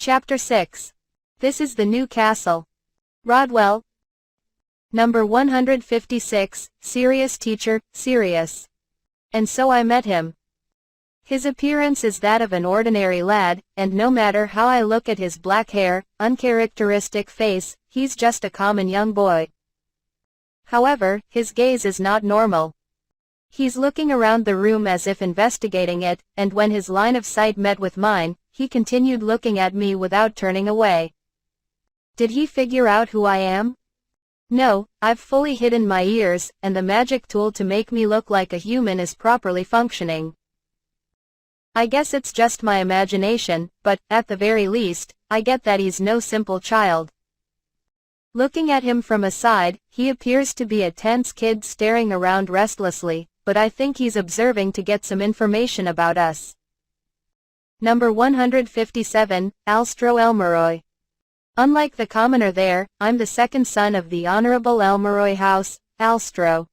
Chapter 6. This is the new castle. Rodwell. Number 156, Sirius teacher, Sirius. And so I met him. His appearance is that of an ordinary lad, and no matter how I look at his black hair, uncharacteristic face, he's just a common young boy. However, his gaze is not normal. He's looking around the room as if investigating it, and when his line of sight met with mine, he continued looking at me without turning away. Did he figure out who I am? No, I've fully hidden my ears, and the magic tool to make me look like a human is properly functioning. I guess it's just my imagination, but, at the very least, I get that he's no simple child. Looking at him from a side, he appears to be a tense kid staring around restlessly, but I think he's observing to get some information about us. Number 157, Alstro Elmoroy. Unlike the commoner there, I'm the second son of the Honorable Elmoroy House, Alstro.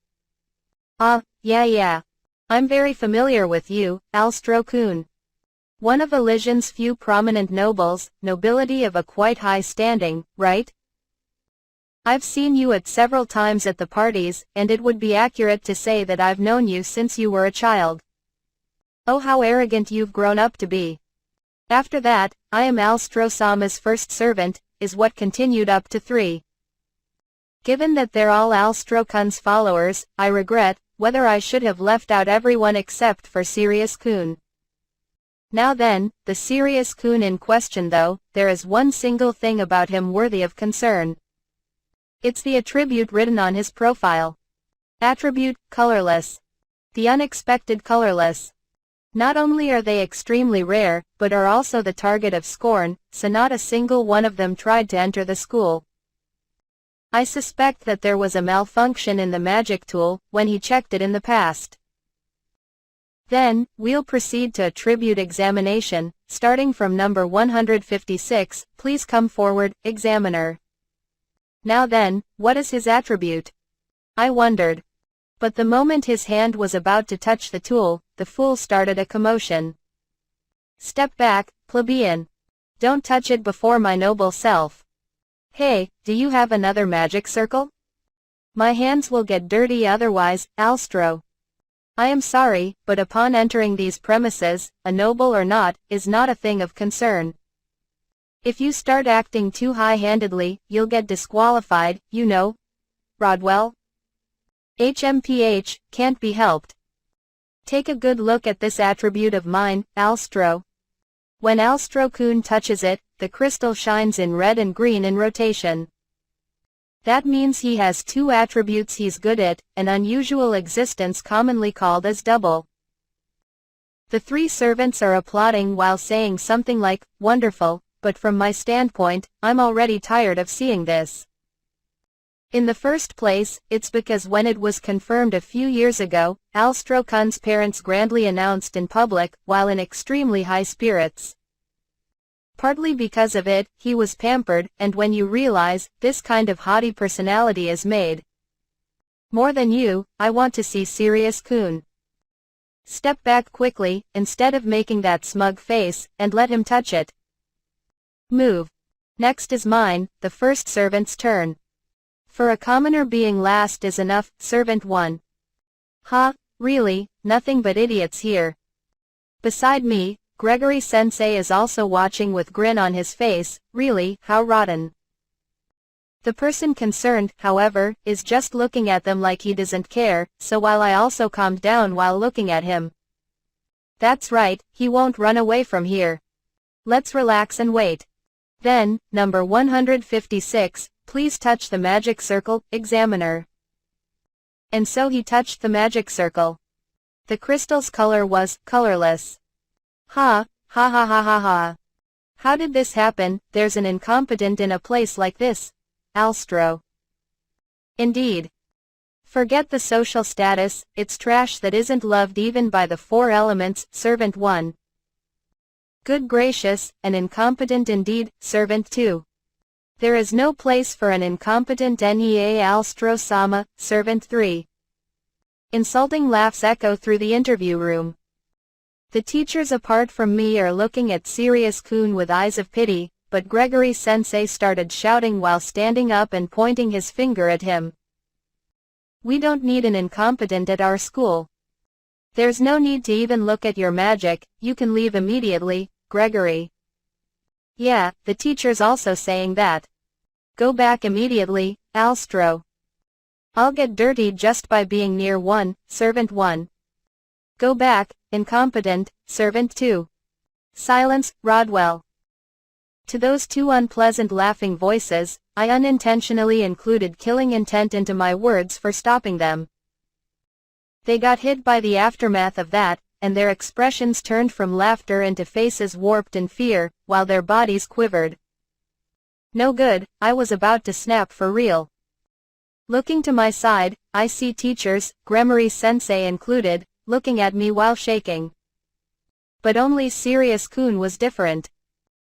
Yeah. I'm very familiar with you, Alstro Kun. One of Elysian's few prominent nobles, nobility of a quite high standing, right? I've seen you at several times at the parties, and it would be accurate to say that I've known you since you were a child. Oh, how arrogant you've grown up to be. After that, I am Alstro Sama's first servant, is what continued up to 3. Given that they're all Alstro Kun's followers, I regret, whether I should have left out everyone except for Sirius Kun. Now then, the Sirius Kun in question though, there is one single thing about him worthy of concern. It's the attribute written on his profile. Attribute, colorless. The unexpected colorless. Not only are they extremely rare, but are also the target of scorn, so not a single one of them tried to enter the school. I suspect that there was a malfunction in the magic tool, when he checked it in the past. Then, we'll proceed to attribute examination, starting from number 156, please come forward, examiner. Now then, what is his attribute? I wondered. But the moment his hand was about to touch the tool, the fool started a commotion. Step back, plebeian. Don't touch it before my noble self. Hey, do you have another magic circle? My hands will get dirty otherwise, Alstro. I am sorry, but upon entering these premises, a noble or not, is not a thing of concern. If you start acting too high-handedly, you'll get disqualified, you know. Rodwell? HMPH, can't be helped. Take a good look at this attribute of mine, Alstro. When Alstro Kun touches it, the crystal shines in red and green in rotation. That means he has 2 attributes he's good at, an unusual existence commonly called as double. The 3 servants are applauding while saying something like, wonderful, but from my standpoint, I'm already tired of seeing this. In the first place, it's because when it was confirmed a few years ago, Alstro Kun's parents grandly announced in public, while in extremely high spirits. Partly because of it, he was pampered, and when you realize, this kind of haughty personality is made. More than you, I want to see Sirius Kun. Step back quickly, instead of making that smug face, and let him touch it. Move. Next is mine, the first servant's turn. For a commoner being last is enough, servant 1. Really, nothing but idiots here. Beside me, Gregory Sensei is also watching with grin on his face, really, how rotten. The person concerned, however, is just looking at them like he doesn't care, so while I also calmed down while looking at him. That's right, he won't run away from here. Let's relax and wait. Then, number 156, please touch the magic circle, examiner. And so he touched the magic circle. The crystal's color was colorless. Ha. How did this happen? There's an incompetent in a place like this, Alstro. Indeed. Forget the social status, it's trash that isn't loved even by the 4 elements, servant 1. Good gracious, an incompetent indeed, servant 2. There is no place for an incompetent NEA Alstro Sama, servant 3. Insulting laughs echo through the interview room. The teachers apart from me are looking at Sirius Kun with eyes of pity, but Gregory-sensei started shouting while standing up and pointing his finger at him. "We don't need an incompetent at our school. There's no need to even look at your magic, you can leave immediately, Gregory." "Yeah, the teacher's also saying that. Go back immediately, Alstro. I'll get dirty just by being near one, Servant 1. Go back, incompetent, Servant 2. Silence, Rodwell." To those two unpleasant laughing voices, I unintentionally included killing intent into my words for stopping them. They got hit by the aftermath of that, and their expressions turned from laughter into faces warped in fear, while their bodies quivered. No good, I was about to snap for real. Looking to my side, I see teachers, Gregory-sensei included, looking at me while shaking. But only Sirius-kun was different.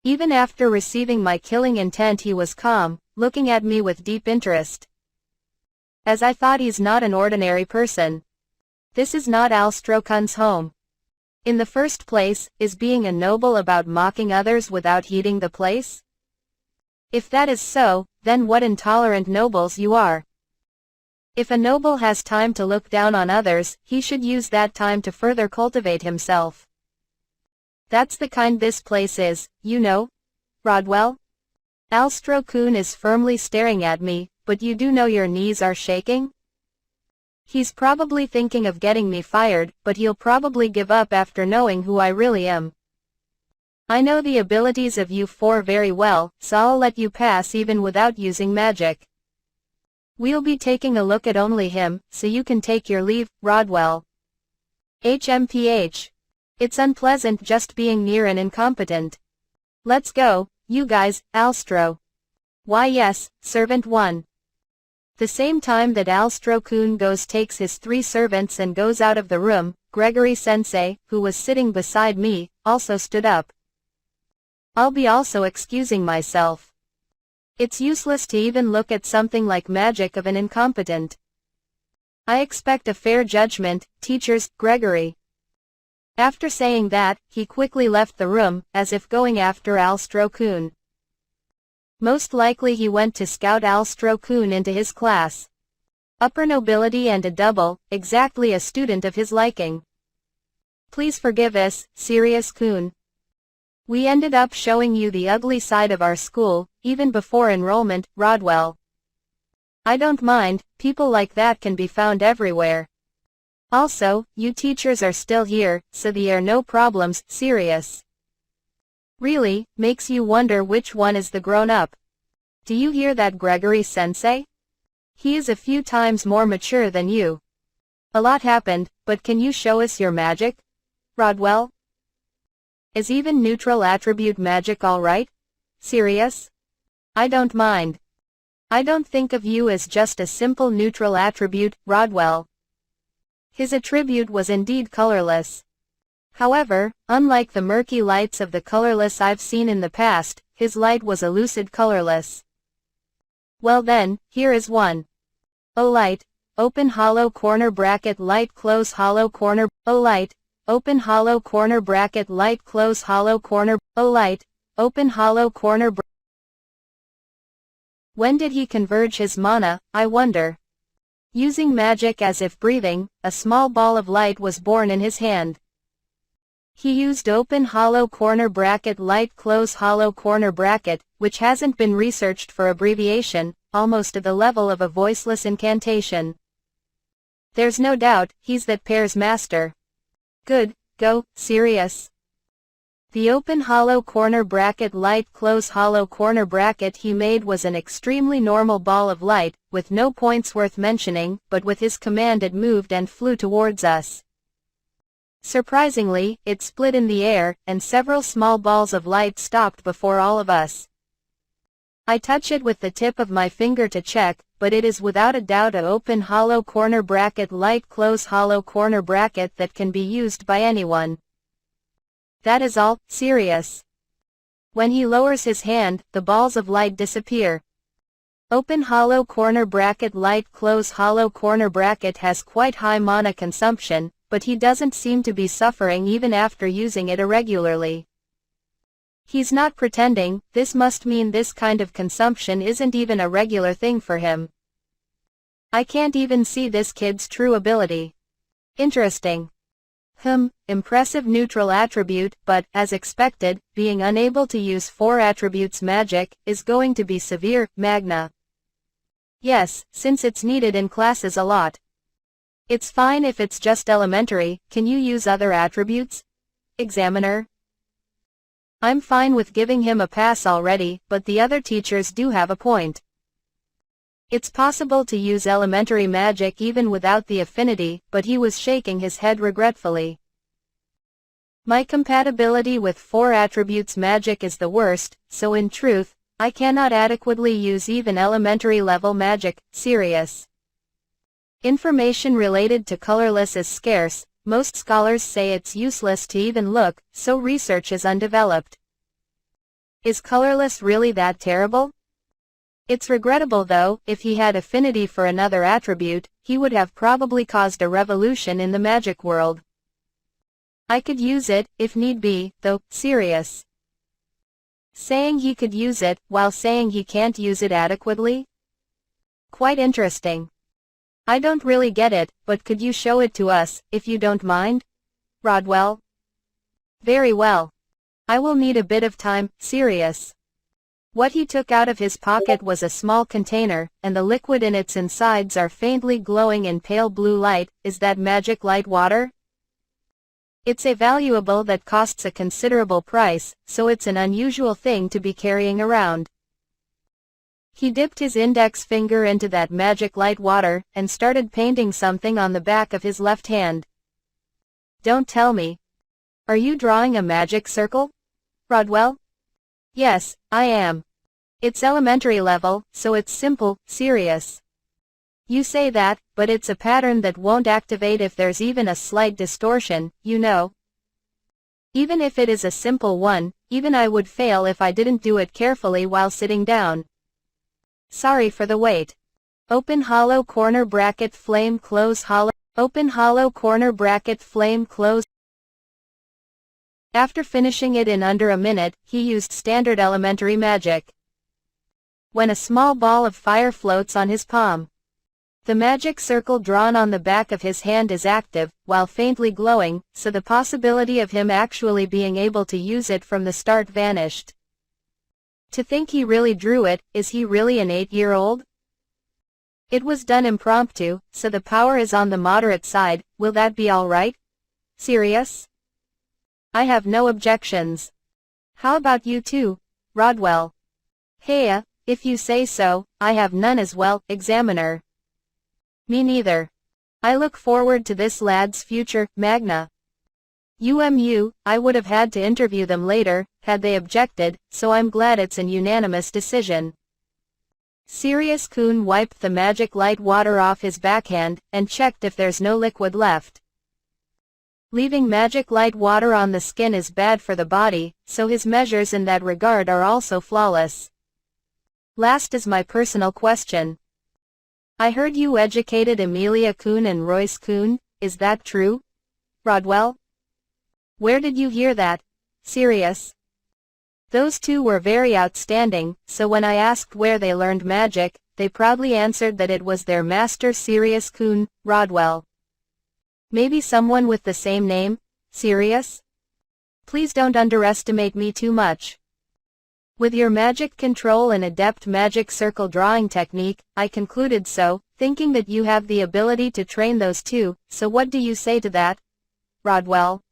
Even after receiving my killing intent he was calm, looking at me with deep interest. As I thought, he's not an ordinary person. This is not Alstro-kun's home. In the first place, is being a noble about mocking others without heeding the place? If that is so, then what intolerant nobles you are. If a noble has time to look down on others, he should use that time to further cultivate himself. That's the kind this place is, you know, Rodwell? Alstro-kun is firmly staring at me, but you do know your knees are shaking? He's probably thinking of getting me fired, but he'll probably give up after knowing who I really am. I know the abilities of you four very well, so I'll let you pass even without using magic. We'll be taking a look at only him, so you can take your leave, Rodwell. HMPH. It's unpleasant just being near an incompetent. Let's go, you guys, Alstro. Why yes, Servant 1. The same time that Alstro-kun takes his 3 servants and goes out of the room, Gregory-sensei, who was sitting beside me, also stood up. I'll be also excusing myself. It's useless to even look at something like magic of an incompetent. I expect a fair judgment, teachers, Gregory. After saying that, he quickly left the room, as if going after Alstro-kun. Most likely he went to scout Alstro-kun into his class. Upper nobility and a double, exactly a student of his liking. Please forgive us, Sirius-kun. We ended up showing you the ugly side of our school, even before enrollment, Rodwell. I don't mind, people like that can be found everywhere. Also, you teachers are still here, so there are no problems, Sirius. Really, makes you wonder which one is the grown-up. Do you hear that, Gregory-sensei? He is a few times more mature than you. A lot happened, but can you show us your magic, Rodwell? Is even neutral attribute magic alright, Sirius? I don't mind. I don't think of you as just a simple neutral attribute, Rodwell. His attribute was indeed colorless. However, unlike the murky lights of the colorless I've seen in the past, his light was a lucid colorless. Well then, here is one. O light, open hollow corner bracket light close hollow corner, O light, open hollow corner bracket light close hollow corner, O light, open hollow corner bracket. When did he converge his mana, I wonder? Using magic as if breathing, a small ball of light was born in his hand. He used open hollow corner bracket light close hollow corner bracket, which hasn't been researched for abbreviation, almost to the level of a voiceless incantation. There's no doubt, he's that pair's master. Good, go, Sirius. The open hollow corner bracket light close hollow corner bracket he made was an extremely normal ball of light, with no points worth mentioning, but with his command it moved and flew towards us. Surprisingly, it split in the air, and several small balls of light stopped before all of us. I touch it with the tip of my finger to check, but it is without a doubt an open hollow corner bracket light close hollow corner bracket that can be used by anyone. That is all, Sirius. When he lowers his hand, the balls of light disappear. Open hollow corner bracket light close hollow corner bracket has quite high mana consumption, but he doesn't seem to be suffering even after using it irregularly. He's not pretending. This must mean this kind of consumption isn't even a regular thing for him. I can't even see this kid's true ability. Interesting. Impressive neutral attribute, but, as expected, being unable to use 4 attributes magic, is going to be severe, Magna. Yes, since it's needed in classes a lot. It's fine if it's just elementary. Can you use other attributes? Examiner. I'm fine with giving him a pass already, but the other teachers do have a point. It's possible to use elementary magic even without the affinity, but he was shaking his head regretfully. My compatibility with 4 attributes magic is the worst, so in truth, I cannot adequately use even elementary level magic. Serious. Information related to colorless is scarce. Most scholars say it's useless to even look, so research is undeveloped. Is colorless really that terrible? It's regrettable though. If he had affinity for another attribute, he would have probably caused a revolution in the magic world. I could use it, if need be, though. Serious. Saying he could use it, while saying he can't use it adequately? Quite interesting. I don't really get it, but could you show it to us, if you don't mind? Rodwell. Very well. I will need a bit of time. Serious. What he took out of his pocket was a small container, and the liquid in its insides are faintly glowing in pale blue light. Is that magic light water? It's a valuable that costs a considerable price, so it's an unusual thing to be carrying around. He dipped his index finger into that magic light water, and started painting something on the back of his left hand. Don't tell me. Are you drawing a magic circle? Rodwell? Yes, I am. It's elementary level, so it's simple. Serious. You say that, but it's a pattern that won't activate if there's even a slight distortion, you know. Even if it is a simple one, even I would fail if I didn't do it carefully while sitting down. Sorry for the wait. Open hollow corner bracket flame close hollow. Open hollow corner bracket flame close. After finishing it in under a minute, he used standard elementary magic. When a small ball of fire floats on his palm. The magic circle drawn on the back of his hand is active, while faintly glowing, so the possibility of him actually being able to use it from the start vanished. To think he really drew it. Is he really an 8-year-old? It was done impromptu, so the power is on the moderate side. Will that be all right? Serious? I have no objections. How about you two, Rodwell? Heya, if you say so. I have none as well. Examiner. Me neither. I look forward to this lad's future. Magna. I would have had to interview them later, had they objected, so I'm glad it's an unanimous decision. Sirius-kun wiped the magic light water off his backhand, and checked if there's no liquid left. Leaving magic light water on the skin is bad for the body, so his measures in that regard are also flawless. Last is my personal question. I heard you educated Emilia-kun and Royce-kun, is that true? Rodwell? Where did you hear that? Serious? Those two were very outstanding, so when I asked where they learned magic, they proudly answered that it was their master Sirius-kun, Rodwell. Maybe someone with the same name? Serious? Please don't underestimate me too much. With your magic control and adept magic circle drawing technique, I concluded so, thinking that you have the ability to train those two, so what do you say to that? Rodwell.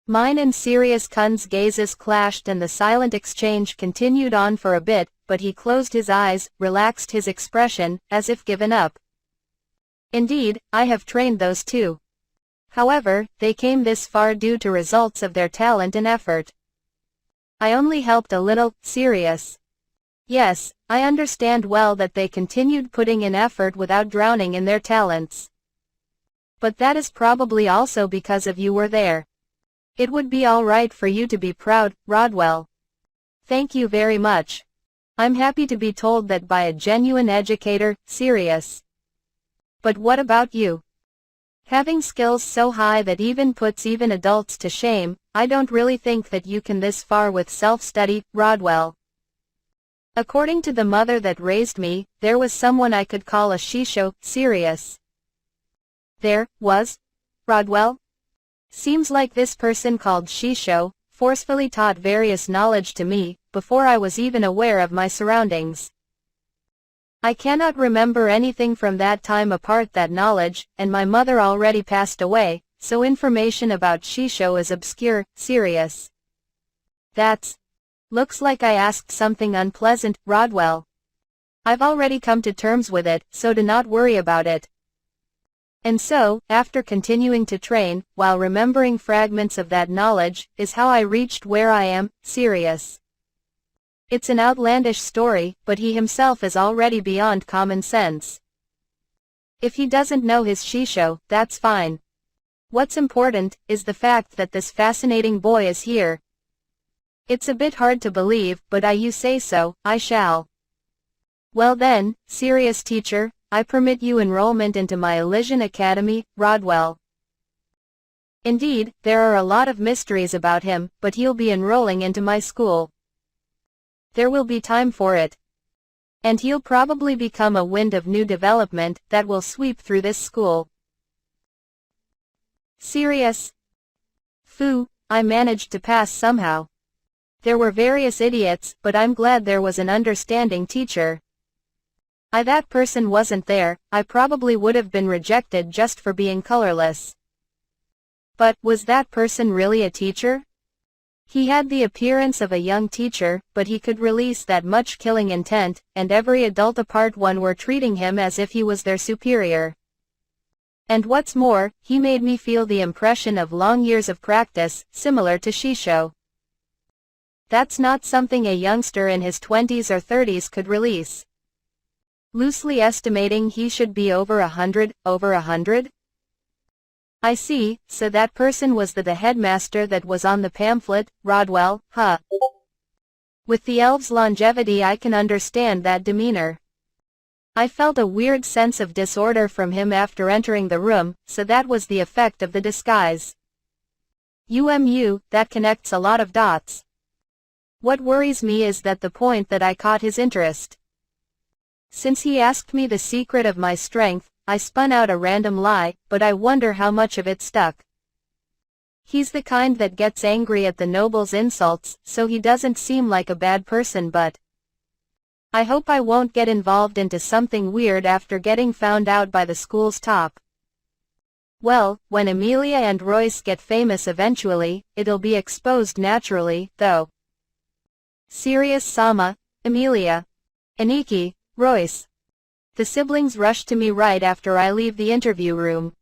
Mine and Sirius-kun's gazes clashed and the silent exchange continued on for a bit, but he closed his eyes, relaxed his expression, as if given up. Indeed, I have trained those two. However, they came this far due to results of their talent and effort. I only helped a little. Serious. Yes, I understand well that they continued putting in effort without drowning in their talents. But that is probably also because of you were there. It would be all right for you to be proud, Rodwell. Thank you very much. I'm happy to be told that by a genuine educator. Serious. But what about you? Having skills so high that even puts even adults to shame, I don't really think that you can this far with self-study, Rodwell. According to the mother that raised me, there was someone I could call a Shisho, Sirius. There, was? Rodwell? Seems like this person called Shisho, forcefully taught various knowledge to me, before I was even aware of my surroundings. I cannot remember anything from that time apart that knowledge, and my mother already passed away, so information about Shisho is obscure, Sirius. Looks like I asked something unpleasant, Rodwell. I've already come to terms with it, so do not worry about it. And so, after continuing to train, while remembering fragments of that knowledge, is how I reached where I am, Sirius. It's an outlandish story, but he himself is already beyond common sense. If he doesn't know his Shisho, that's fine. What's important, is the fact that this fascinating boy is here. It's a bit hard to believe, but you say so, I shall. Well then, Sirius teacher, I permit you enrollment into my Elysian Academy, Rodwell. Indeed, there are a lot of mysteries about him, but he'll be enrolling into my school. There will be time for it. And he'll probably become a wind of new development that will sweep through this school. Sirius. Phew, I managed to pass somehow. There were various idiots, but I'm glad there was an understanding teacher. That person wasn't there, I probably would have been rejected just for being colorless. But, was that person really a teacher? He had the appearance of a young teacher, but he could release that much killing intent, and every adult apart one were treating him as if he was their superior. And what's more, he made me feel the impression of long years of practice, similar to Shisho. That's not something a youngster in his 20s or 30s could release. Loosely estimating he should be over 100, over 100? I see, so that person was the headmaster that was on the pamphlet, Rodwell, huh? With the elf's longevity I can understand that demeanor. I felt a weird sense of disorder from him after entering the room, so that was the effect of the disguise. That connects a lot of dots. What worries me is that the point that I caught his interest. Since he asked me the secret of my strength, I spun out a random lie, but I wonder how much of it stuck. He's the kind that gets angry at the noble's insults, so he doesn't seem like a bad person, but I hope I won't get involved into something weird after getting found out by the school's top. Well, when Emilia and Royce get famous eventually, it'll be exposed naturally, though. Sirius-sama, Emilia, Aniki, Royce. The siblings rush to me right after I leave the interview room.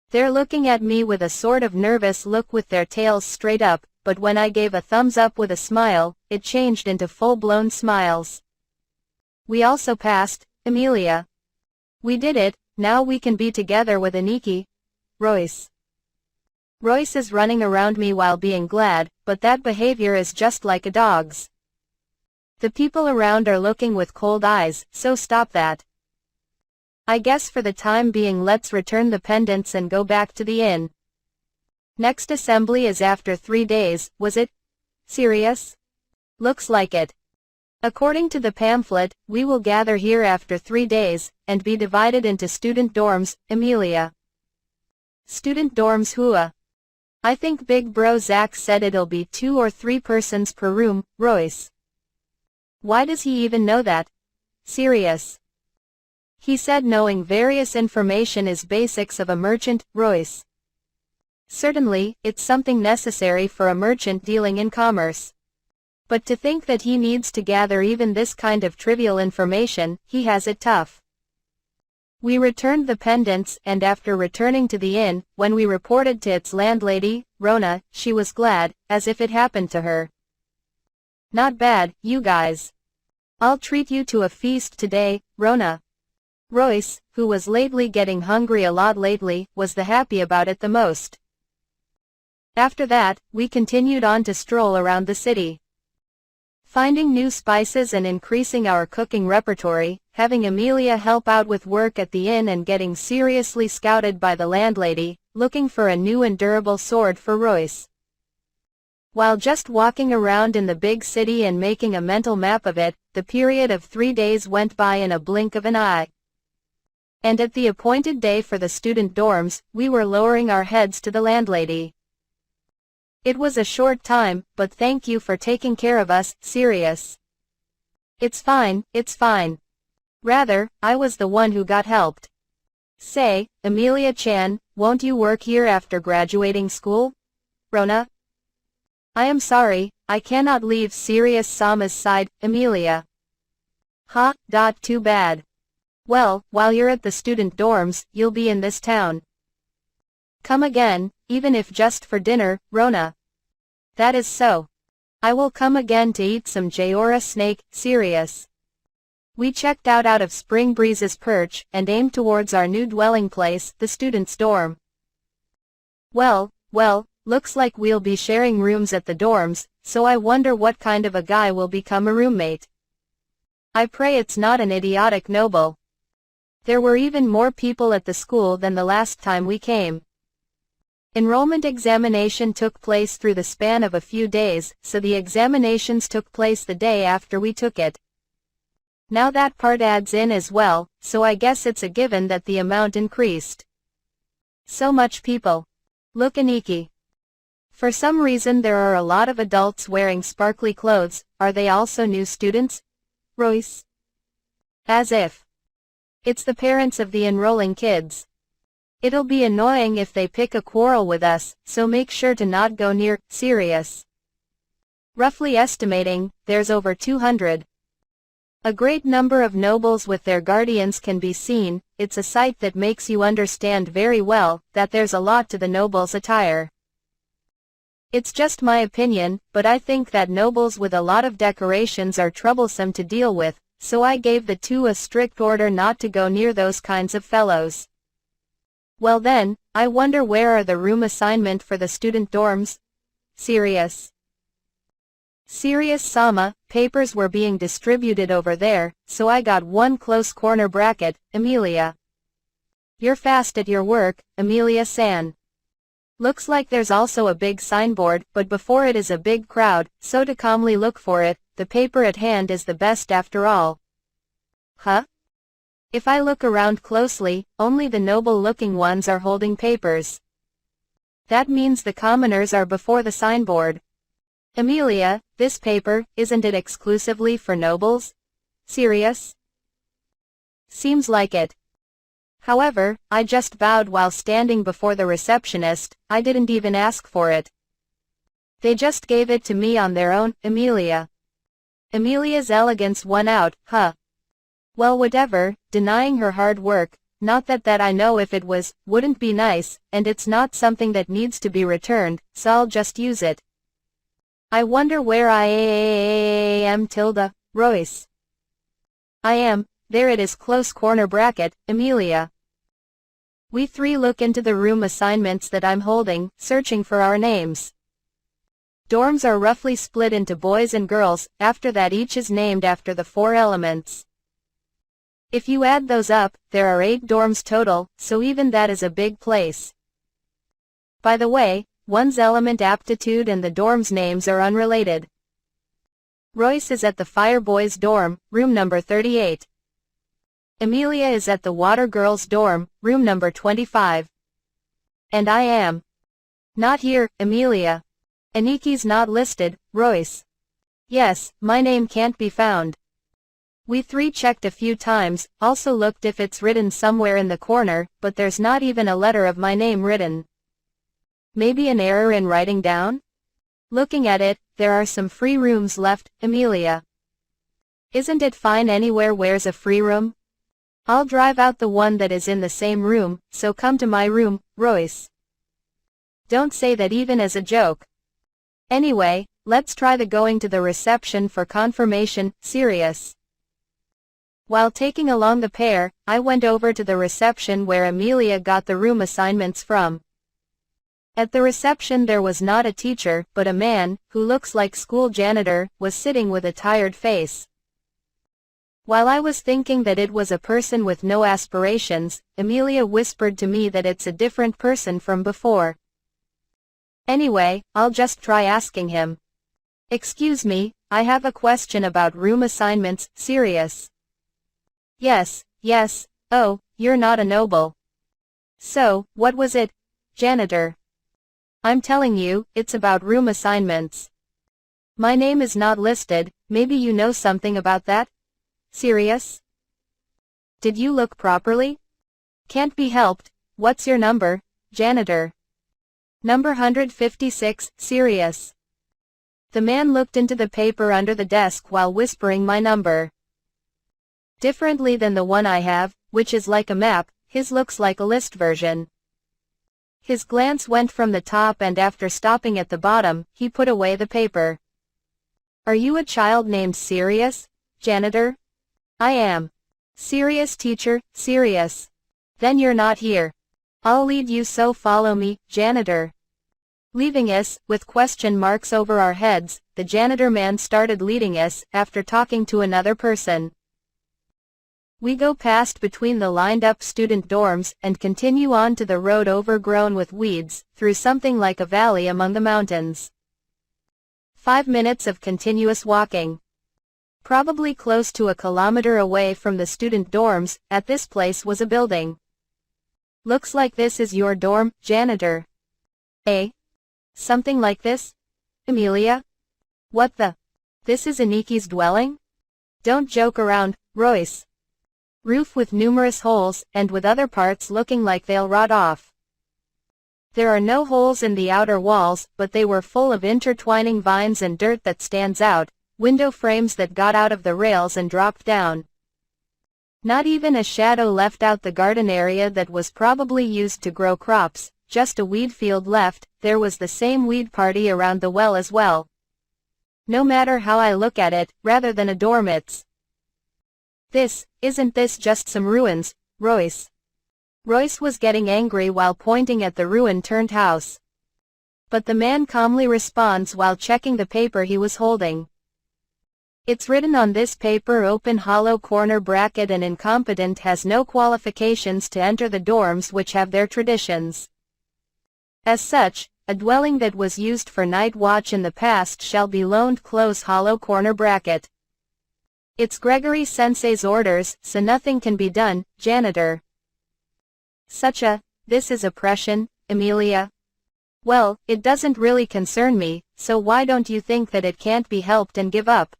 They're looking at me with a sort of nervous look with their tails straight up, but when I gave a thumbs up with a smile, it changed into full-blown smiles. We also passed, Emilia. We did it, now we can be together with Aniki. Royce. Royce is running around me while being glad, but that behavior is just like a dog's. The people around are looking with cold eyes, so stop that. I guess for the time being let's return the pendants and go back to the inn. Next assembly is after 3 days, was it? Sirius? Looks like it. According to the pamphlet, we will gather here after 3 days, and be divided into student dorms, Emilia. Student dorms hua. I think Big Bro Zach said it'll be 2 or 3 persons per room, Royce. Why does he even know that? Sirius. He said knowing various information is basics of a merchant, Royce. Certainly, it's something necessary for a merchant dealing in commerce. But to think that he needs to gather even this kind of trivial information, he has it tough. We returned the pendants, and after returning to the inn, when we reported to its landlady, Rona, she was glad, as if it happened to her. Not bad, you guys. I'll treat you to a feast today, Rona. Royce, who was lately getting hungry a lot lately, was the happy about it the most. After that, we continued on to stroll around the city. Finding new spices and increasing our cooking repertory, having Emilia help out with work at the inn and getting seriously scouted by the landlady, looking for a new and durable sword for Royce. While just walking around in the big city and making a mental map of it, the period of 3 days went by in a blink of an eye. And at the appointed day for the student dorms, we were lowering our heads to the landlady. It was a short time, but thank you for taking care of us, Sirius. It's fine, it's fine. Rather, I was the one who got helped. Say, Emilia-chan, won't you work here after graduating school? Rona? I am sorry, I cannot leave Sirius-sama's side, Emilia. Ha, too bad. Well, while you're at the student dorms, you'll be in this town. Come again, even if just for dinner, Rona. That is so. I will come again to eat some Jayora snake, Sirius. We checked out of Spring Breeze's perch, and aimed towards our new dwelling place, the student's dorm. Well, looks like we'll be sharing rooms at the dorms, so I wonder what kind of a guy will become a roommate. I pray it's not an idiotic noble. There were even more people at the school than the last time we came. Enrollment examination took place through the span of a few days, so the examinations took place the day after we took it. Now that part adds in as well, so I guess it's a given that the amount increased. So much people. Look, Aniki. For some reason there are a lot of adults wearing sparkly clothes. Are they also new students? Royce. As if. It's the parents of the enrolling kids. It'll be annoying if they pick a quarrel with us, so make sure to not go near, Sirius. Roughly estimating, there's over 200. A great number of nobles with their guardians can be seen. It's a sight that makes you understand very well that there's a lot to the nobles' attire. It's just my opinion, but I think that nobles with a lot of decorations are troublesome to deal with, so I gave the two a strict order not to go near those kinds of fellows. Well then, I wonder where are the room assignment for the student dorms? Sirius. Sirius-sama, papers were being distributed over there, so I got one close corner bracket, Emilia. You're fast at your work, Emilia-san. Looks like there's also a big signboard, but before it is a big crowd, so to calmly look for it, the paper at hand is the best after all. Huh? If I look around closely, only the noble-looking ones are holding papers. That means the commoners are before the signboard. Emilia, this paper, isn't it exclusively for nobles? Sirius? Seems like it. However, I just bowed while standing before the receptionist. I didn't even ask for it. They just gave it to me on their own, Emilia. Emilia's elegance won out, huh? Well, whatever, denying her hard work, not that I know if it wouldn't be nice, and it's not something that needs to be returned, so I'll just use it. I wonder where I am, Royce. I am, there it is, close corner bracket, Emilia. We three look into the room assignments that I'm holding, searching for our names. Dorms are roughly split into boys and girls, after that each is named after the 4 elements. If you add those up, there are 8 dorms total, so even that is a big place. By the way, one's element aptitude and the dorms' names are unrelated. Royce is at the Fire Boys dorm, room number 38. Emilia is at the Water Girls dorm, room number 25. And I am not here, Emilia. Aniki's not listed, Royce. Yes, my name can't be found. We three checked a few times, also looked if it's written somewhere in the corner, but there's not even a letter of my name written. Maybe an error in writing down? Looking at it, there are some free rooms left, Emilia. Isn't it fine anywhere where's a free room? I'll drive out the one that is in the same room, so come to my room, Royce. Don't say that even as a joke. Anyway, let's try the going to the reception for confirmation, Sirius. While taking along the pair, I went over to the reception where Emilia got the room assignments from. At the reception there was not a teacher, but a man, who looks like school janitor, was sitting with a tired face. While I was thinking that it was a person with no aspirations, Emilia whispered to me that it's a different person from before. Anyway, I'll just try asking him. Excuse me, I have a question about room assignments, serious. Yes, yes, oh, you're not a noble. So, what was it? Janitor. I'm telling you, it's about room assignments. My name is not listed, maybe you know something about that? Serious? Did you look properly? Can't be helped, what's your number, janitor? Number 156, serious. The man looked into the paper under the desk while whispering my number. Differently than the one I have, which is like a map, his looks like a list version. His glance went from the top and after stopping at the bottom, he put away the paper. Are you a child named Sirius, janitor? I am. Serious teacher, serious. Then you're not here. I'll lead you, so follow me, janitor. Leaving us, with question marks over our heads, the janitor man started leading us, after talking to another person. We go past between the lined-up student dorms, and continue on to the road overgrown with weeds, through something like a valley among the mountains. 5 minutes of continuous walking. Probably close to a kilometer away from the student dorms, at this place was a building. Looks like this is your dorm, janitor. Eh? Something like this? Amelia? What the? This is Aniki's dwelling? Don't joke around, Royce. Roof with numerous holes, and with other parts looking like they'll rot off. There are no holes in the outer walls, but they were full of intertwining vines and dirt that stands out, window frames that got out of the rails and dropped down. Not even a shadow left out the garden area that was probably used to grow crops, just a weed field left. There was the same weed party around the well as well. No matter how I look at it, rather than a dorm it's. Isn't this just some ruins, Royce? Royce was getting angry while pointing at the ruin-turned house. But the man calmly responds while checking the paper he was holding. It's written on this paper, open hollow corner bracket, an incompetent has no qualifications to enter the dorms which have their traditions. As such, a dwelling that was used for night watch in the past shall be loaned, close hollow corner bracket. It's Gregory Sensei's orders, so nothing can be done, janitor. This is oppression, Amelia. Well, it doesn't really concern me, so why don't you think that it can't be helped and give up?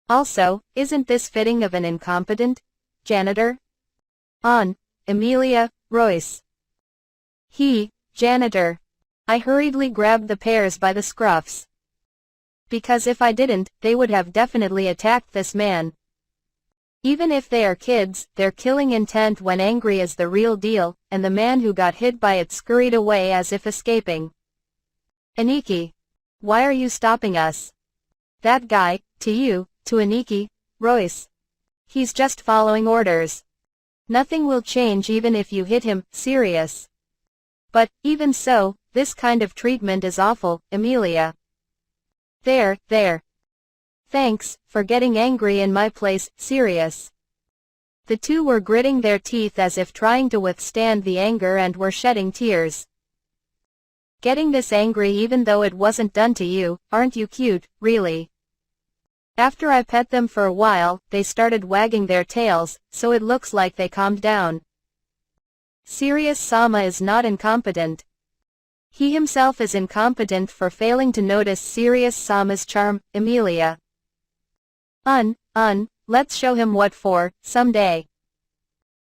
Also, isn't this fitting of an incompetent, janitor? On, Amelia, Royce. Janitor. I hurriedly grabbed the pairs by the scruffs. Because if I didn't, they would have definitely attacked this man. Even if they are kids, their killing intent when angry is the real deal, and the man who got hit by it scurried away as if escaping. Aniki. Why are you stopping us? That guy, to you, to Aniki, Royce. He's just following orders. Nothing will change even if you hit him, serious. But, even so, this kind of treatment is awful, Amelia. There. Thanks, for getting angry in my place, serious. The two were gritting their teeth as if trying to withstand the anger and were shedding tears. Getting this angry even though it wasn't done to you, aren't you cute, really? After I pet them for a while, they started wagging their tails, so it looks like they calmed down. Serious Sama is not incompetent. He himself is incompetent for failing to notice Serious Sama's charm, Amelia. Let's show him what for, someday.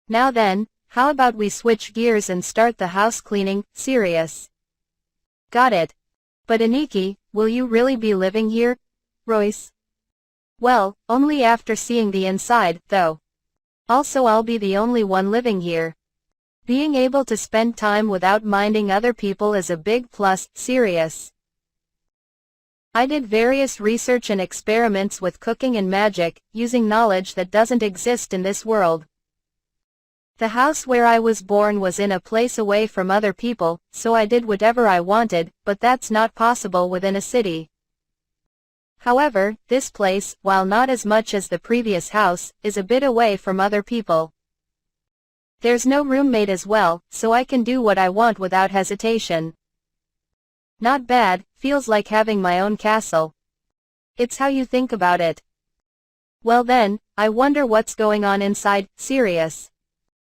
Now then, how about we switch gears and start the house cleaning, Serious? Got it. But Aniki, will you really be living here, Royce? Well, only after seeing the inside, though. Also, I'll be the only one living here. Being able to spend time without minding other people is a big plus, Serious. I did various research and experiments with cooking and magic, using knowledge that doesn't exist in this world. The house where I was born was in a place away from other people, so I did whatever I wanted, but that's not possible within a city. However, this place, while not as much as the previous house, is a bit away from other people. There's no roommate as well, so I can do what I want without hesitation. Not bad, feels like having my own castle. It's how you think about it. Well then, I wonder what's going on inside. Serious.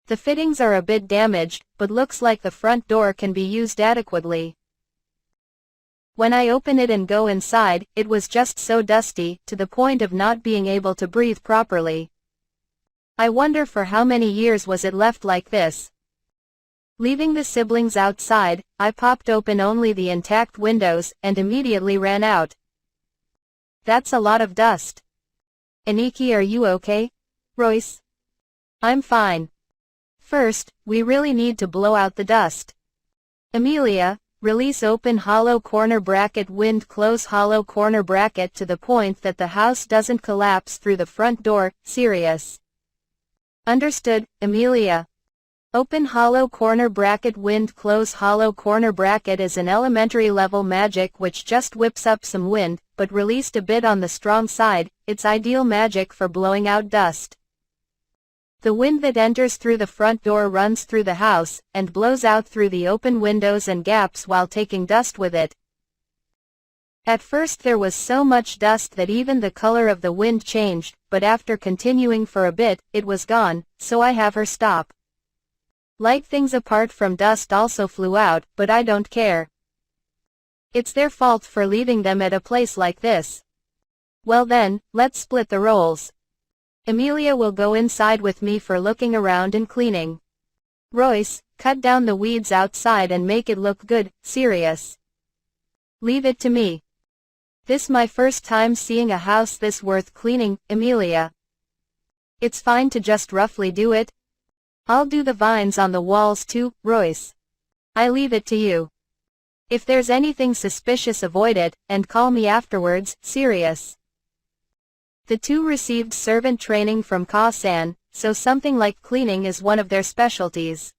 The fittings are a bit damaged, but looks like the front door can be used adequately. When I open it and go inside, it was just so dusty, to the point of not being able to breathe properly. I wonder for how many years was it left like this. Leaving the siblings outside, I popped open only the intact windows, and immediately ran out. That's a lot of dust. Aniki, are you okay? Royce? I'm fine. First, we really need to blow out the dust. Amelia, release open hollow corner bracket wind close hollow corner bracket to the point that the house doesn't collapse through the front door. Serious. Understood, Amelia. Open hollow corner bracket wind close hollow corner bracket is an elementary level magic which just whips up some wind, but released a bit on the strong side. It's ideal magic for blowing out dust. The wind that enters through the front door runs through the house, and blows out through the open windows and gaps while taking dust with it. At first there was so much dust that even the color of the wind changed, but after continuing for a bit, it was gone, so I have her stop. Light things apart from dust also flew out, but I don't care. It's their fault for leaving them at a place like this. Well then, let's split the roles. Amelia will go inside with me for looking around and cleaning. Royce, cut down the weeds outside and make it look good. Serious. Leave it to me. This my first time seeing a house this worth cleaning, Amelia. It's fine to just roughly do it. I'll do the vines on the walls too, Royce. I leave it to you. If there's anything suspicious, avoid it, and call me afterwards. Serious. The two received servant training from Ka-san, so something like cleaning is one of their specialties.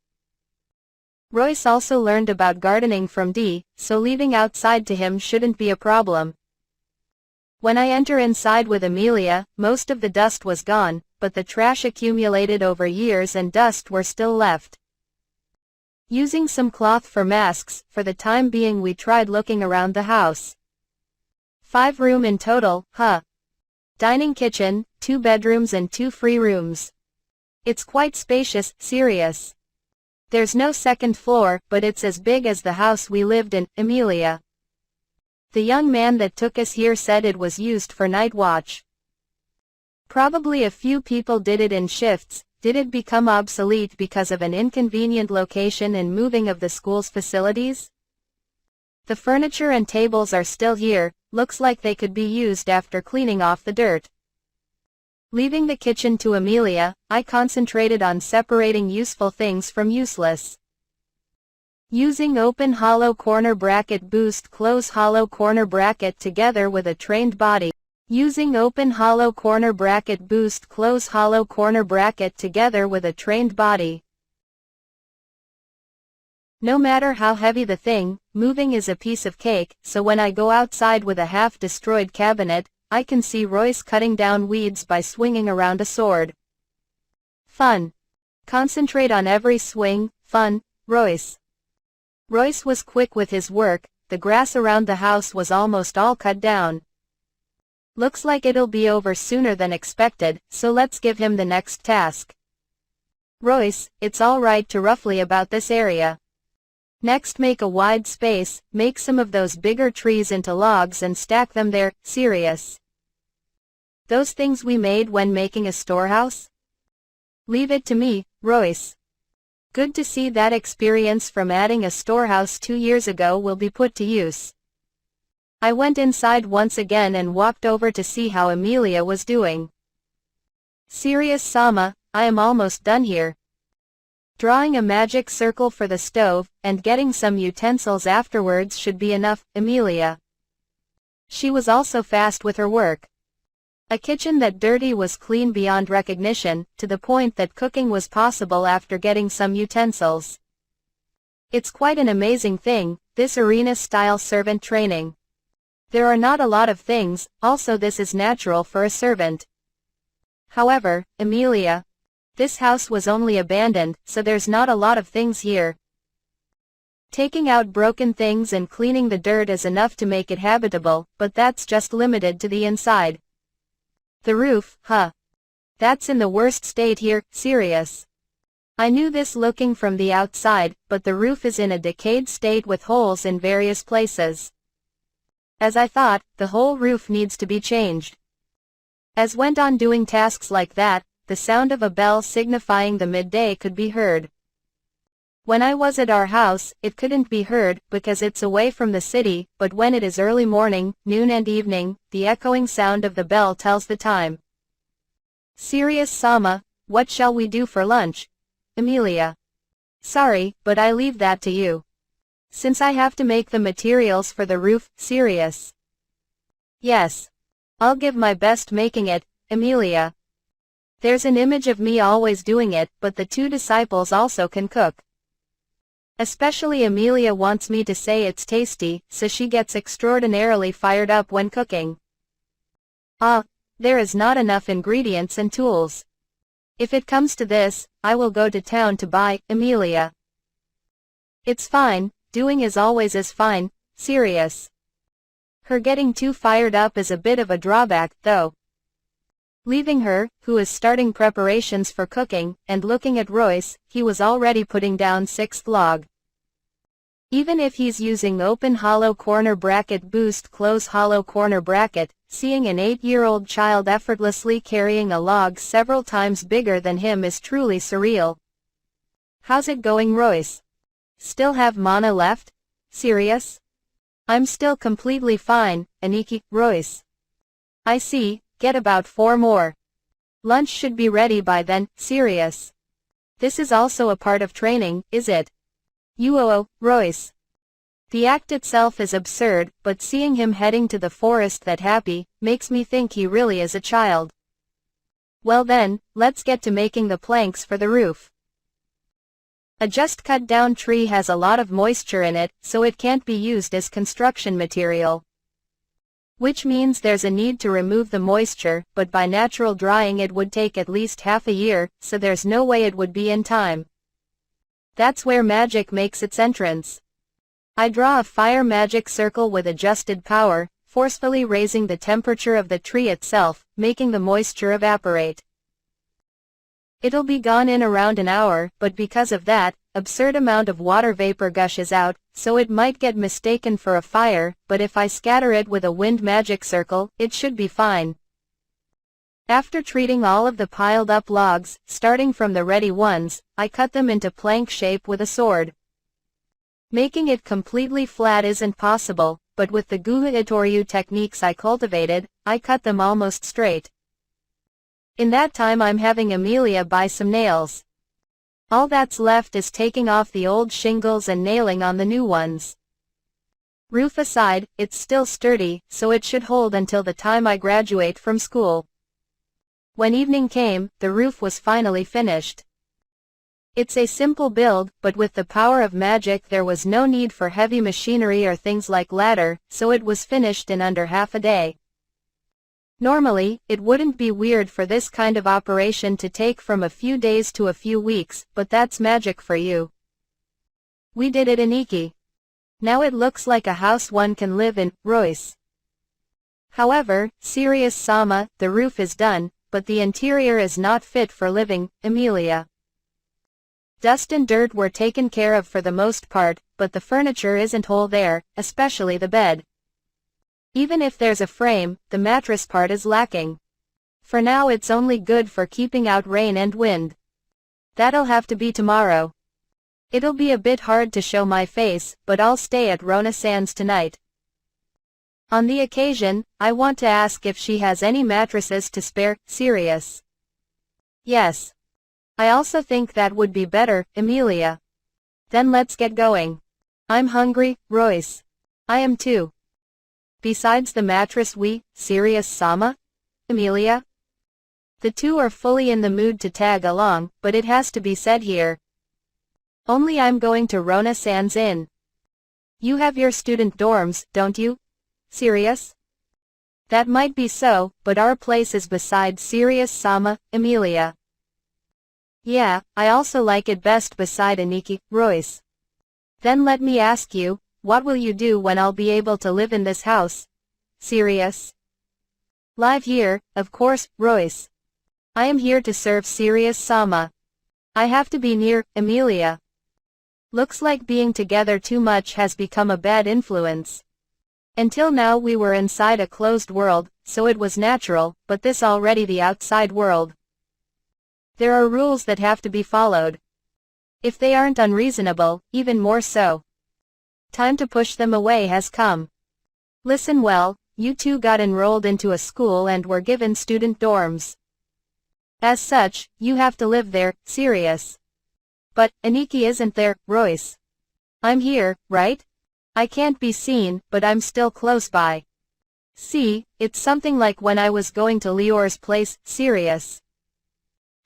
Royce also learned about gardening from D, so leaving outside to him shouldn't be a problem. When I enter inside with Amelia, most of the dust was gone, but the trash accumulated over years and dust were still left. Using some cloth for masks, for the time being we tried looking around the house. 5 room in total, huh? Dining kitchen, 2 bedrooms and 2 free rooms. It's quite spacious. Serious. There's no second floor, but it's as big as the house we lived in, Amelia. The young man that took us here said it was used for night watch. Probably a few people did it in shifts. Did it become obsolete because of an inconvenient location and moving of the school's facilities? The furniture and tables are still here, looks like they could be used after cleaning off the dirt. Leaving the kitchen to Amelia, I concentrated on separating useful things from useless. Using open hollow corner bracket boost close hollow corner bracket together with a trained body. Using open hollow corner bracket boost close hollow corner bracket together with a trained body. No matter how heavy the thing, moving is a piece of cake, so when I go outside with a half-destroyed cabinet, I can see Royce cutting down weeds by swinging around a sword. Fun. Concentrate on every swing. Fun, Royce. Royce was quick with his work. The grass around the house was almost all cut down. Looks like it'll be over sooner than expected, so let's give him the next task. Royce, it's all right to roughly about this area. Next, make a wide space, make some of those bigger trees into logs and stack them there. Serious. Those things we made when making a storehouse? Leave it to me, Royce. Good to see that experience from adding a storehouse 2 years ago will be put to use. I went inside once again and walked over to see how Amelia was doing. Serious, Sama, I am almost done here. Drawing a magic circle for the stove, and getting some utensils afterwards should be enough, Amelia. She was also fast with her work. A kitchen that dirty was clean beyond recognition, to the point that cooking was possible after getting some utensils. It's quite an amazing thing, this arena-style servant training. There are not a lot of things, also this is natural for a servant. However, Amelia, this house was only abandoned, so there's not a lot of things here. Taking out broken things and cleaning the dirt is enough to make it habitable, but that's just limited to the inside. The roof, huh? That's in the worst state here, serious. I knew this looking from the outside, but the roof is in a decayed state with holes in various places. As I thought, the whole roof needs to be changed. As went on doing tasks like that, the sound of a bell signifying the midday could be heard. When I was at our house, it couldn't be heard, because it's away from the city, but when it is early morning, noon and evening, the echoing sound of the bell tells the time. Serious Sama, what shall we do for lunch? Emilia. Sorry, but I leave that to you. Since I have to make the materials for the roof, serious. Yes. I'll give my best making it, Emilia. There's an image of me always doing it, but the two disciples also can cook. Especially Emilia wants me to say it's tasty, so she gets extraordinarily fired up when cooking. There is not enough ingredients and tools. If it comes to this, I will go to town to buy, Emilia. It's fine, doing is always as fine, serious. Her getting too fired up is a bit of a drawback, though. Leaving her, who is starting preparations for cooking, and looking at Royce, he was already putting down sixth log. Even if he's using open hollow corner bracket boost close hollow corner bracket, seeing an 8-year-old child effortlessly carrying a log several times bigger than him is truly surreal. How's it going, Royce? Still have mana left? Serious? I'm still completely fine, Aniki, Royce. I see. Get about 4 more. Lunch should be ready by then, serious. This is also a part of training, is it? Royce. The act itself is absurd, but seeing him heading to the forest that happy, makes me think he really is a child. Well then, let's get to making the planks for the roof. A just cut down tree has a lot of moisture in it, so it can't be used as construction material. Which means there's a need to remove the moisture, but by natural drying it would take at least half a year, so there's no way it would be in time. That's where magic makes its entrance. I draw a fire magic circle with adjusted power, forcefully raising the temperature of the tree itself, making the moisture evaporate. It'll be gone in around an hour, but because of that, absurd amount of water vapor gushes out, so it might get mistaken for a fire, but if I scatter it with a wind magic circle, it should be fine. After treating all of the piled up logs, starting from the ready ones, I cut them into plank shape with a sword. Making it completely flat isn't possible, but with the Guha Itoryu techniques I cultivated, I cut them almost straight. In that time I'm having Emilia buy some nails. All that's left is taking off the old shingles and nailing on the new ones. Roof aside, it's still sturdy, so it should hold until the time I graduate from school. When evening came, the roof was finally finished. It's a simple build, but with the power of magic there was no need for heavy machinery or things like ladder, so it was finished in under half a day. Normally, it wouldn't be weird for this kind of operation to take from a few days to a few weeks, but that's magic for you. We did it, Aniki. Now it looks like a house one can live in, Royce. However, serious Sama, the roof is done, but the interior is not fit for living, Emilia. Dust and dirt were taken care of for the most part, but the furniture isn't whole there, especially the bed. Even if there's a frame, the mattress part is lacking. For now it's only good for keeping out rain and wind. That'll have to be tomorrow. It'll be a bit hard to show my face, but I'll stay at Rona Sands tonight. On the occasion, I want to ask if she has any mattresses to spare, serious. Yes. I also think that would be better, Emilia. Then let's get going. I'm hungry, Royce. I am too. Besides the mattress serious Sama? Emilia? The two are fully in the mood to tag along, but it has to be said here. Only I'm going to Rona Sands Inn. You have your student dorms, don't you? Serious? That might be so, but our place is beside serious Sama, Emilia. Yeah, I also like it best beside Aniki, Royce. Then let me ask you, what will you do when I'll be able to live in this house? Sirius. Live here, of course, Royce. I am here to serve Sirius Sama. I have to be near Emilia. Looks like being together too much has become a bad influence. Until now we were inside a closed world, so it was natural, but this already the outside world. There are rules that have to be followed. If they aren't unreasonable, even more so. Time to push them away has come. Listen well, you two got enrolled into a school and were given student dorms. As such, you have to live there, Sirius. But, Aniki isn't there, Royce. I'm here, right? I can't be seen, but I'm still close by. See, it's something like when I was going to Lior's place, Sirius.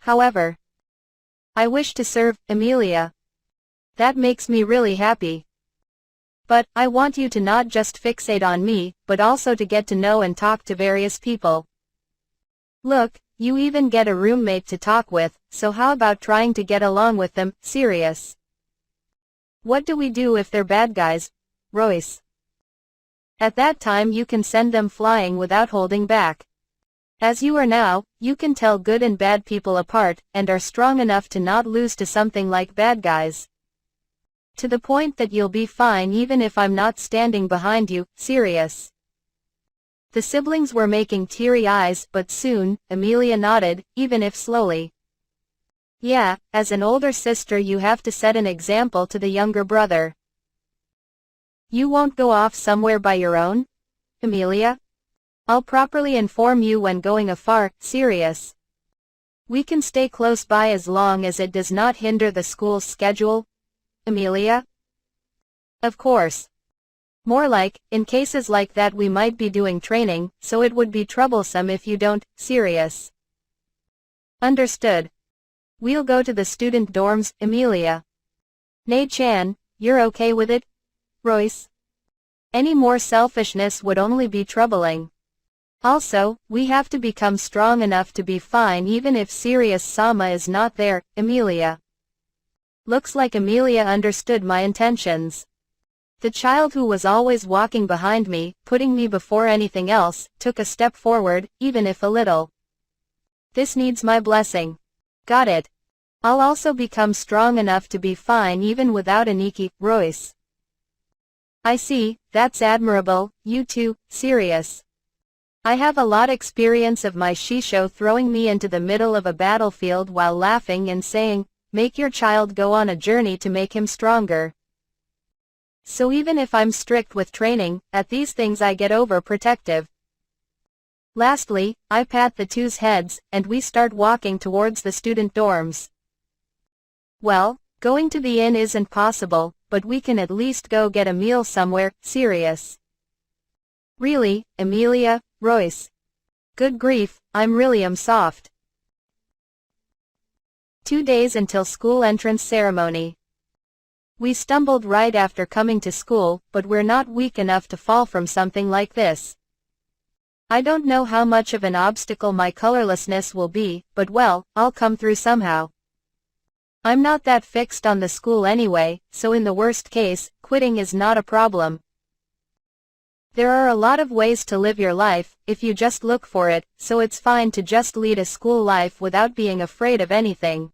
However, I wish to serve Emilia. That makes me really happy. But, I want you to not just fixate on me, but also to get to know and talk to various people. Look, you even get a roommate to talk with, so how about trying to get along with them, Sirius? What do we do if they're bad guys, Royce? At that time you can send them flying without holding back. As you are now, you can tell good and bad people apart, and are strong enough to not lose to something like bad guys. To the point that you'll be fine even if I'm not standing behind you, Sirius. The siblings were making teary eyes, but soon, Emilia nodded, even if slowly. Yeah, as an older sister you have to set an example to the younger brother. You won't go off somewhere by your own, Emilia? I'll properly inform you when going afar, Sirius. We can stay close by as long as it does not hinder the school's schedule, Emilia? Of course. More like, in cases like that we might be doing training, so it would be troublesome if you don't, Sirius. Understood. We'll go to the student dorms, Emilia. Nei-chan, you're okay with it, Royce? Any more selfishness would only be troubling. Also, we have to become strong enough to be fine even if Sirius Sama is not there, Emilia. Looks like Emilia understood my intentions. The child who was always walking behind me, putting me before anything else, took a step forward, even if a little. This needs my blessing. Got it. I'll also become strong enough to be fine even without Aniki, Royce. I see, that's admirable, you two, Sirius. I have a lot experience of my Shisho throwing me into the middle of a battlefield while laughing and saying, make your child go on a journey to make him stronger. So even if I'm strict with training, at these things I get overprotective. Lastly, I pat the two's heads, and we start walking towards the student dorms. Well, going to the inn isn't possible, but we can at least go get a meal somewhere, Sirius. Really, Emilia, Royce. Good grief, I'm really soft. 2 days until school entrance ceremony. We stumbled right after coming to school, but we're not weak enough to fall from something like this. I don't know how much of an obstacle my colorlessness will be, but well, I'll come through somehow. I'm not that fixed on the school anyway, so in the worst case, quitting is not a problem. There are a lot of ways to live your life, if you just look for it, so it's fine to just lead a school life without being afraid of anything.